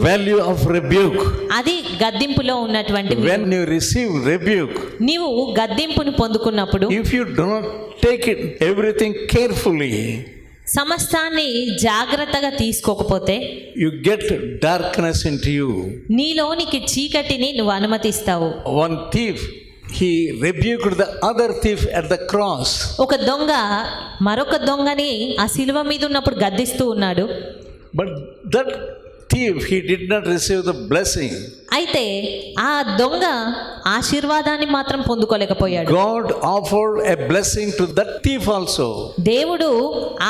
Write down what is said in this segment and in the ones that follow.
value of rebuke. అది గద్దింపులో ఉన్నటువంటి When you receive rebuke, నీవు గద్దింపును పొందుకున్నప్పుడు if you do not take it everything carefully, సమస్తాన్ని జాగ్రత్తగా తీసుకోకపోతే you get darkness into you. నీలోనికి చీకటిని నువ్వు అనుమతిస్తావు. One thief, he rebuked the other thief at the cross. ఒక దొంగ మరొక దొంగని ఆ శిలువ మీద ఉన్నప్పుడు గద్దిస్తూ ఉన్నాడు. But that thief, he did not receive the blessing. అయితే ఆ దొంగ ఆశీర్వాదాన్ని మాత్రం పొందుకోలేకపోయాడు. God offered a blessing to that thief also. దేవుడు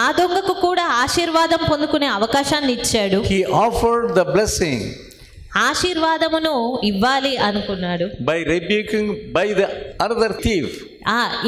ఆ దొంగకు కూడా ఆశీర్వాదం పొందుకునే అవకాశాన్ని ఇచ్చాడు. He offered the blessing ఆశీర్వాదమును ఇవ్వాలి అనుకున్నాడు by rebuking by the other thief.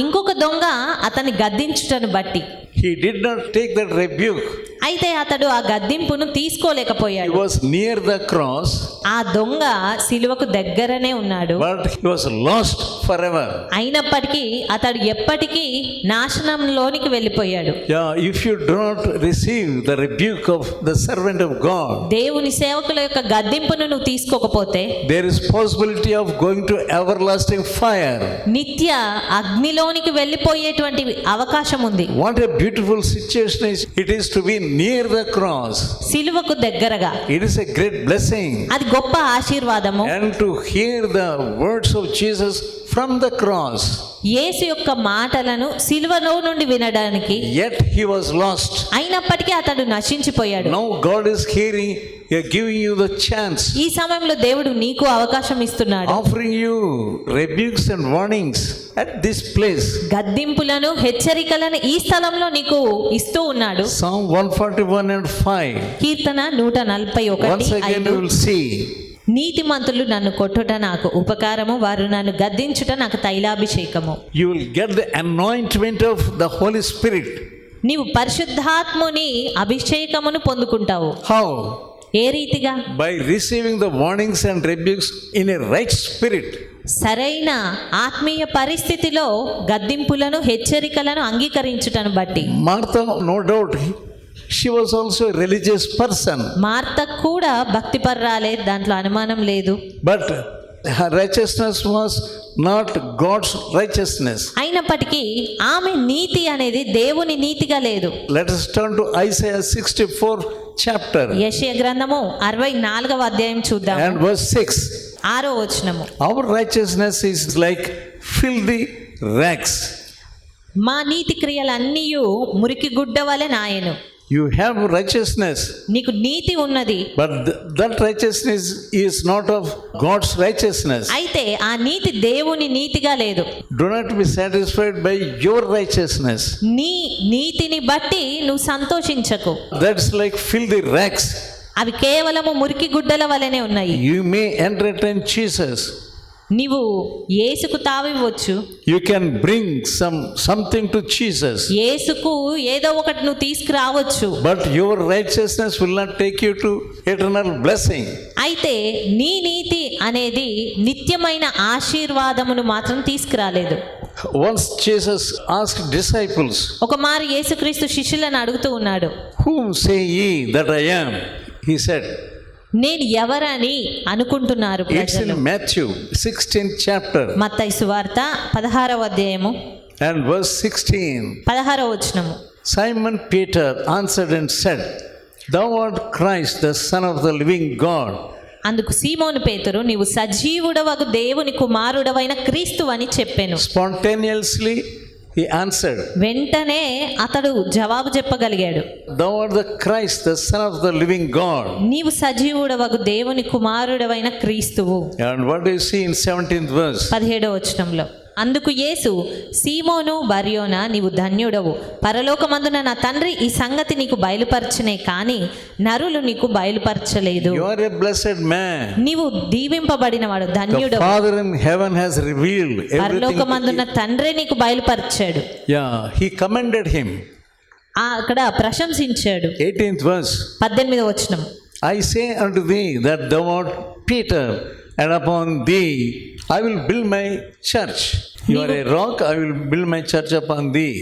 ఇంకొక దొంగ అతన్ని గద్దించుటను బట్టి He did not take that rebuke. అయితే అతడు ఆ గద్దింపును He తీసుకోలేకపోయాడు. was near the cross, ఆ దొంగ శిలువకు దగ్గరనే ఉన్నాడు. but he was lost forever. అయినప్పటికీ అతడు ఎప్పటికీ నాశనంలోనికి వెళ్ళిపోయాడు. Yeah, if you do not receive the rebuke of the servant of God, దేవుని సేవకుల యొక్క గద్దింపును నువ్వు తీసుకోకపోతే there is possibility of going to everlasting fire. నిత్య అగ్నిలోనికి వెళ్ళిపోయేటువంటి అవకాశం ఉంది. What a beautiful situation it is to be near the cross. శిలువకు దగ్గరగా It is a great blessing. అది గొప్ప ఆశీర్వాదము. And to hear the words of Jesus from the cross. యేసు యొక్క మాటలను శిలువలో నుండి వినడానికి Yet he was lost. అయినప్పటికీ అతడు నశించిపోయాడు. Now God is hearing, giving you the chance, ఈ సమయంలో దేవుడు నీకు అవకాశం ఇస్తున్నాడు. offering you rebukes and warnings at this place. గద్దింపులను హెచ్చరికలను ఈ స్థలంలో నీకు ఇస్తూ ఉన్నాడు. Psalm 141 and 5. Keerthana 141 Once again you 5. will see. నీతిమంతులు నన్ను కొట్టుట నాకు ఉపకారము, వారు నన్ను గద్దించుట నాకు తైలాభిషేకము. You will get the anointment of the Holy Spirit. నీవు పరిశుద్ధాత్ముని అభిషేకమును పొందుకుంటావు. How? ఏ రీతిగా? By receiving the warnings and rebukes in a right spirit. సరైన ఆత్మీయ పరిస్థితిలో గద్దింపులను హెచ్చరికలను అంగీకరించుటను బట్టి. Martha, no doubt, she was also a religious person. Martha కూడా భక్తిపర్రాలే, దాంట్లో అనుమానం లేదు. But her righteousness was not God's righteousness. అయినప్పటికీ ఆమె నీతి అనేది దేవుని నీతిగా లేదు. Let us turn to Isaiah 64 chapter యెషయా గ్రంథము 64వ అధ్యాయం చూద్దాం. and verse 6. 6వ వచనము. Our righteousness is like filthy rags. మా నీతి క్రియలన్నీయు మురికి గుడ్డ వలె నాయను. You have righteousness, నీకు నీతి ఉన్నది, but that righteousness is not of God's righteousness. అయితే ఆ నీతి దేవుని నీతిగా లేదు. Do not be satisfied by your righteousness. నీ నీతిని బట్టి నువ్వు సంతోషించకు. That's like filthy rags. అవి కేవలము మురికి గుడ్డల వలెనే ఉన్నాయి. You may entertain Jesus. నీవు యేసుకు తావివ్వచ్చు. You can bring something to Jesus. యేసుకు ఏదో ఒకటి నువ్వు తీసుకురావచ్చు. But your righteousness will not take you to eternal blessing. అయితే నీ నీతి అనేది నిత్యమైన ఆశీర్వాదమును మాత్రం తీసుకురాలేదు. Once Jesus asked disciples, ఒక మారు యేసుక్రీస్తు శిష్యులను అడుగుతూ ఉన్నాడు. whom say ye that I am? He said. నేను ఎవరని అనుకుంటున్నారు It's ప్రజలు? in Matthew 16th chapter మత్తయి సువార్త 16వ అధ్యాయము and verse 16. 16వ వచనము. Simon Peter answered and said, Thou art Christ, the Son of the living God. అందుకు సీమోను పేతురు, నీవు సజీవుడవగు దేవుని కుమారుడవైన క్రీస్తు అని చెప్పెను. Spontaneously he answered, వెంటనే అతడు జవాబు చెప్పగలిగాడు. Thou art the Christ, the Son of the living God. నీవు సజీవుడవగు దేవుని కుమారుడవైన క్రీస్తువు. And what do you see in 17th verse? 17వ వచనంలో, అందుకు యేసు, సీమోను బర్యోనా, నీవు ధన్యుడవు, పరలోకమందున నా తండ్రి ఈ సంగతి నీకు బయలుపరచనే కానీ నరులు నీకు బయలుపరచలేదు. You are a blessed man. నీవు దీవింపబడినవాడు, The ధన్యుడవు. Father in heaven has revealed everything. పరలోకమందున తండ్రి నీకు బయలుపరిచాడు. Yeah, he commended him. అక్కడ ప్రశంసించాడు. 18th verse. 18వ వచనం, I say unto thee that thou art Peter, and upon thee I will build my church. You are a rock, I will build my church upon thee.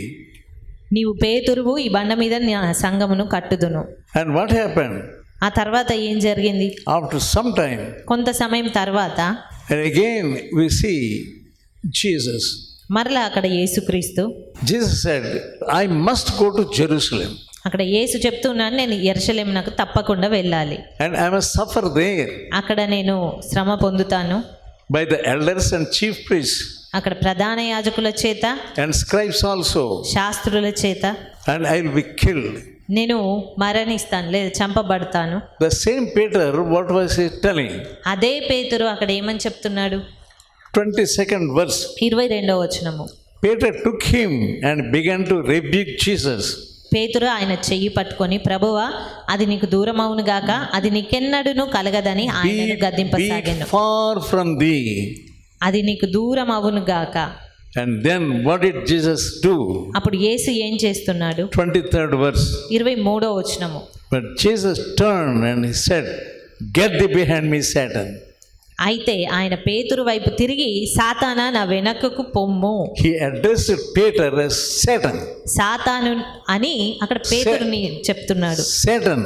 నీవు పేతురువు, ఈ బండ మీద నా సంఘమును కట్టుదును. And what happened? ఆ తర్వాత ఏం జరిగింది? After some time, కొంత సమయం తర్వాత and again we see Jesus. మరలా అక్కడ యేసుక్రీస్తు. Jesus said, I must go to Jerusalem అక్కడ యేసు చెప్తున్నాను, నేను యెరూషలేమునకు తప్పకుండా వెళ్ళాలి, and I must suffer there అక్కడ నేను శ్రమ పొందుతాను, by the elders and chief priests అక్కడ ప్రధాన యాజకుల చేత and scribes also, శాస్త్రుల చేత, and I will be killed. నేను మరణిస్తాను లేదా చంపబడతాను. The same Peter, what was he telling? అదే పేతురు అక్కడ ఏమని చెప్తున్నాడు? 22nd verse. 22వ వచనము. Peter took him and began to rebuke Jesus. పేతురు ఆయన చెయ్యి పట్టుకొని, ప్రభువా అది నీకు దూరమవును గాక, అది నీకెన్నడును కలగదని ఆయనను Be గద్దింపసాగాను. far from thee. అది నీకు దూరం అవును గాక. And then what did Jesus do? అప్పుడు యేసు ఏం చేస్తున్నాడు? 23rd verse. 23వ వచనము. But Jesus turned and he said, get thee behind me, Satan. అయితే ఆయన పేతురు వైపు తిరిగి, సాతానా నా వెనకకు పొమ్ము. He addressed Peter as Satan. సాతాను అని అక్కడ పేతురుని చెప్తున్నాడు. Satan,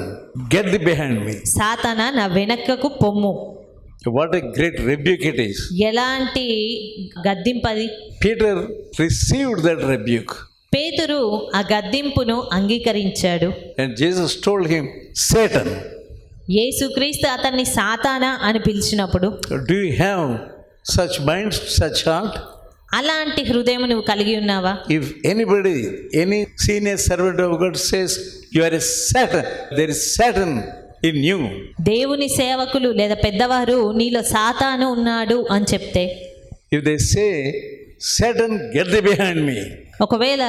get thee behind me. సాతానా నా వెనకకు పొమ్ము. What a great rebuke it is. ఎలాంటి గద్దింపది! Peter received that rebuke. పేతురు ఆ గద్దింపును అంగీకరించాడు. And Jesus told him, Satan, యేసుక్రీస్తు అతన్ని సాతానా అని పిలిచినప్పుడు, do you have such mind, such heart? అలాంటి హృదయం నువ్వు కలిగి ఉన్నావా? If anybody, any senior servant of God says, you are a Satan, there is Satan in you. దేవుని సేవకులు లేదా పెద్దవారు నీలో సాతాను ఉన్నాడు అని చెప్తే, If they say, Satan, get thee behind me, ఒకవేళ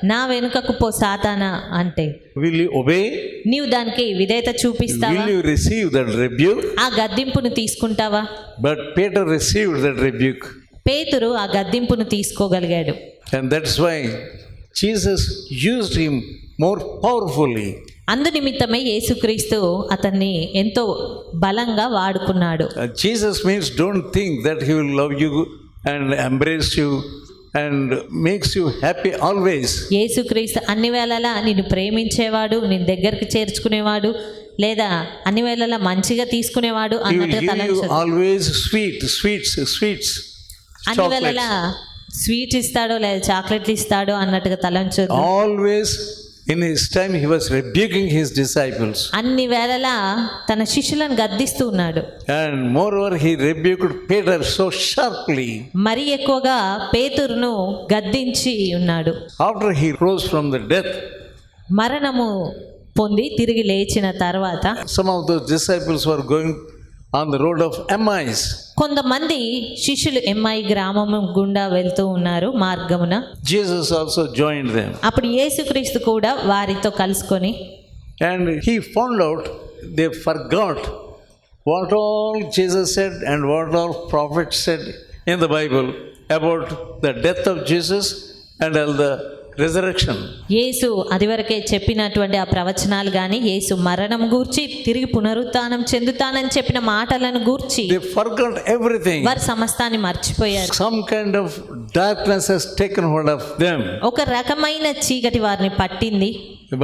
నా వెనుకకు పో సాతానా అంటే, will you obey? నీవు దానికి విధేయత చూపిస్తావా? Will you receive that rebuke? ఆ గద్దింపును తీసుకుంటావా? But Peter received that rebuke. పేతురు ఆ గద్దింపును తీసుకోగలిగాడు. And that's why Jesus used him more powerfully. అందు నిమిత్తమే యేసుక్రీస్తు అతన్ని ఎంతో బలంగా వాడుకున్నాడు. Jesus means don't think that he will love you and embrace you and makes you happy always. యేసుక్రీస్తు అన్ని వేళలా నిన్ను ప్రేమించేవాడు, నిన్ను దగ్గరికి చేర్చుకునేవాడు, లేదా అన్ని వేళలా మంచిగా తీసుకునేవాడు He will అన్నట్టుగా give you తలంచదు. always sweets. అన్ని వేళలా స్వీట్ ఇస్తాడో లేదా చాక్లెట్లు ఇస్తాడో అన్నట్టుగా తలంచదు. Always in his time he was rebuking his disciples. అన్ని వేళలా తన శిష్యులను గద్దిస్తూ ఉన్నాడు. And moreover he rebuked Peter so sharply. మరి ఎక్కువగా పేతురును గద్దించి ఉన్నాడు. After he rose from the death, మరణము పొంది తిరిగి లేచిన తర్వాత some of those disciples were going on the road of Emmaus. కొంతమంది శిష్యులు ఎమ్మాయి గ్రామము గుండా వెళ్తూ ఉన్నారు మార్గమున. Jesus also joined them. అప్పుడు యేసుక్రీస్తు కూడా వారితో కలుసుకొని, And he found out they forgot what all Jesus said and what all prophets said in the Bible about the death of Jesus and all the resurrection. యేసు అదివరకే చెప్పినటువంటి ఆ ప్రవచనాలు కానీ, యేసు మరణం గూర్చి తిరిగి పునరుత్థానం చెందుతానని చెప్పిన మాటలను గూర్చి They forgot everything. వారు సమస్తాన్ని మర్చిపోయారు. Some kind of darkness has taken hold of them. ఒక రకమైన చీకటి వారిని పట్టింది.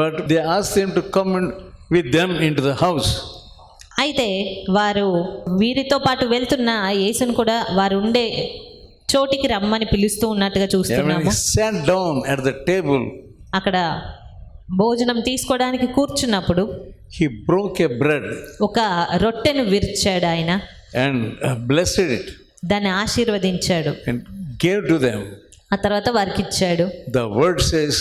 But they asked them to come in with them into the house. అయితే వారు వీరితో పాటు వెళ్తున్న యేసును కూడా వారు ఉండే చోటికి రమ్మని పిలుస్తూ ఉన్నట్టుగా When చూస్తున్నాము. he sat down at the table, అక్కడ భోజనం తీసుకోవడానికి కూర్చున్నప్పుడు he broke a bread ఒక రొట్టెను విరిచాడు ఆయన, and blessed it దాన్ని ఆశీర్వదించాడు, and gave to them. ఆ తర్వాత వారికి ఇచ్చాడు. The word says,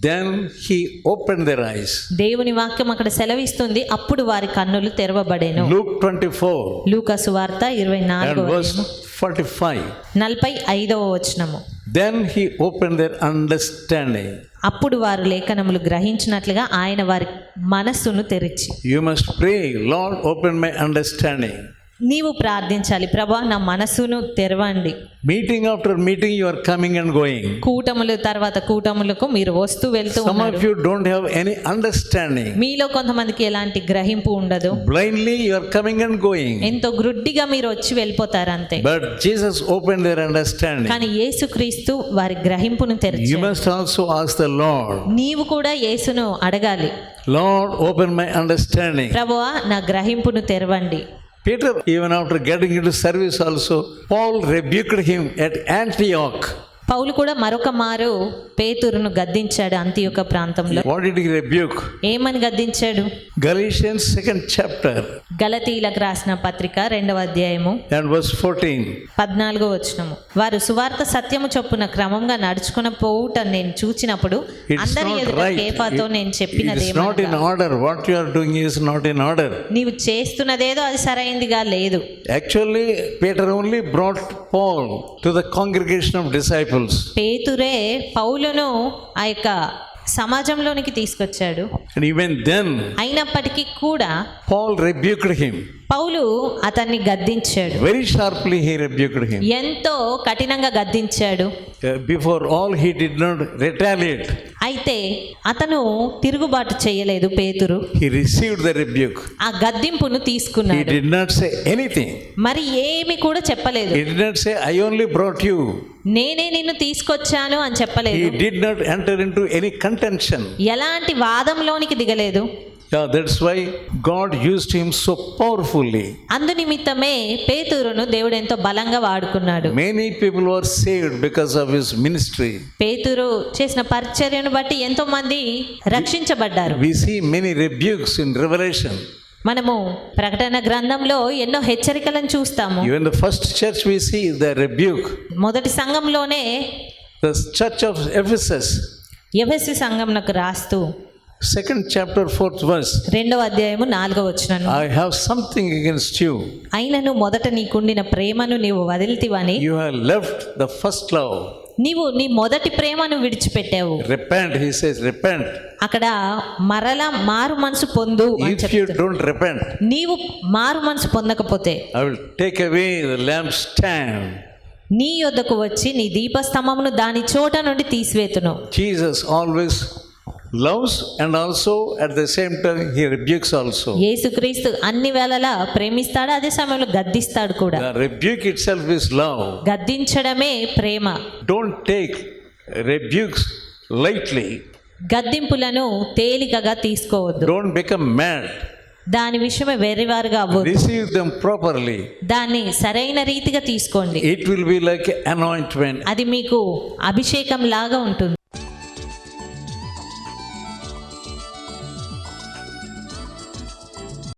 then he opened their eyes. దేవుని వాక్యం అక్కడ సెలవిస్తుంది, అప్పుడు వారి కన్నులు తెరవబడేను. Luke 24 లూకా సువార్త and 24వ verse 45. 45వ వచనము. Then he opened their understanding. అప్పుడు వారు లేఖనములు గ్రహించినట్లుగా ఆయన వారి మనస్సును తెరిచి, You must pray, Lord, open my understanding. నీవు ప్రార్థించాలి, ప్రభా నా మనసును తెరవండి. Meeting after meeting, you are coming and going. కూటములు తర్వాత కూటములకు మీరు వస్తూ వెళ్తూ Some ఉన్నారు. of you don't have any understanding. మీలో కొంతమందికి ఎలాంటి గ్రహింపు ఉండదు. Blindly, you are coming and going. ఎంతో గ్రుడ్డిగా మీరు వచ్చి వెళ్ళిపోతారు అంతే. But Jesus opened their understanding. కానీ యేసుక్రీస్తు వారి గ్రహింపును You తెరిచాడు. must also ask the Lord, నీవు కూడా యేసును అడగాలి, Lord, open my understanding. ప్రభువా నా గ్రహింపును తెరవండి. Peter, even after getting into service also, Paul rebuked him at Antioch. పౌలు కూడా మరొక మారు పేతురును గద్దించాడు అంతియొక్క ప్రాంతంలో. What did he rebuke? ఏమని గద్దించాడు? Galatians 2nd chapter గలతీయులకు రాసిన పత్రిక 2వ అధ్యాయము and verse 14. 14వ వచనము. వారు సువార్త సత్యము చొప్పున క్రమంగా నడుచుకుని పోవుట నేను చూచినప్పుడు It's అందరి not ఎదుట right. కేఫాతో నేను It చెప్పినది is not in order. What you are doing is not in order. నీవు చేస్తున్నదేదో అది సరైందిగా లేదు. Actually, Peter only brought Paul to the congregation of disciples. పేతురే పౌలును ఆ యొక్క సమాజంలోనికి తీసుకొచ్చాడు. And even then, అయినప్పటికీ కూడా Paul rebuked him. పౌలు అతన్ని గద్దించాడు. Very sharply he rebuked him. ఎంతో కఠినంగా గద్దించాడు. Before all, he did not retaliate. అయితే అతను తిరుగుబాటు చేయలేదు పేతురు. He received the rebuke. ఆ గద్దింపును He తీసుకున్నాడు. did not say anything. మరి ఏమి కూడా చెప్పలేదు. He did not say, I only brought you. నేనే నిన్ను తీసుకొచ్చాను అని చెప్పలేదు. He did not enter into any contention. ఎలాంటి వాదంలోనికి దిగలేదు. Yeah, that's why God used him so powerfully. అందు నిమిత్తమే పేతురును దేవుడు ఎంతో బలంగా వాడుకున్నాడు. Many people were saved because of his ministry. పేతురు చేసిన పరిచర్యను బట్టి ఎంతో మంది రక్షించబడ్డారు. We see many rebukes in Revelation. మనము ప్రకటన గ్రంథంలో ఎన్నో హెచ్చరికలను చూస్తాము. Even the first church we see the rebuke. మొదటి సంఘంలోనే The church of Ephesus, ఎఫెసు సంఘంనకు రాస్తూ 2nd chapter 4th verse. 2వ అధ్యాయము 4వ వచనం. I have something against you. అయినను మొదట నీకుండిన ప్రేమను నీవు వదిలితివని, You have left the first love. నీవు నీ మొదటి ప్రేమను విడిచిపెట్టావు. Repent, he says, repent. అక్కడ మరలా మారు మనసు పొందు అని If you చెప్తాడు. don't repent, నీవు మారు మనసు పొందకపోతే I will take away the lampstand. నీ యొద్దకు వచ్చి నీ దీపస్తంభమును దాని చోట నుండి తీసివేతును. Jesus always loves and also at the same time he rebukes also. యేసుక్రీస్తు అన్ని వేళలా ప్రేమిస్తాడు, అదే సమయంలో గద్దిస్తాడు కూడా. The rebuke itself is love. గద్దించడమే Prema. Don't take rebukes lightly. గద్దింపులను తేలికగా తీసుకోవద్దు. Don't become mad. దాని విషయమే వెర్రివారుగా అవ్వద్దు. Receive them properly. దాన్ని సరైన రీతిగా తీసుకోండి. It will be like anointment. అది మీకు అభిషేకం లాగా ఉంటుంది.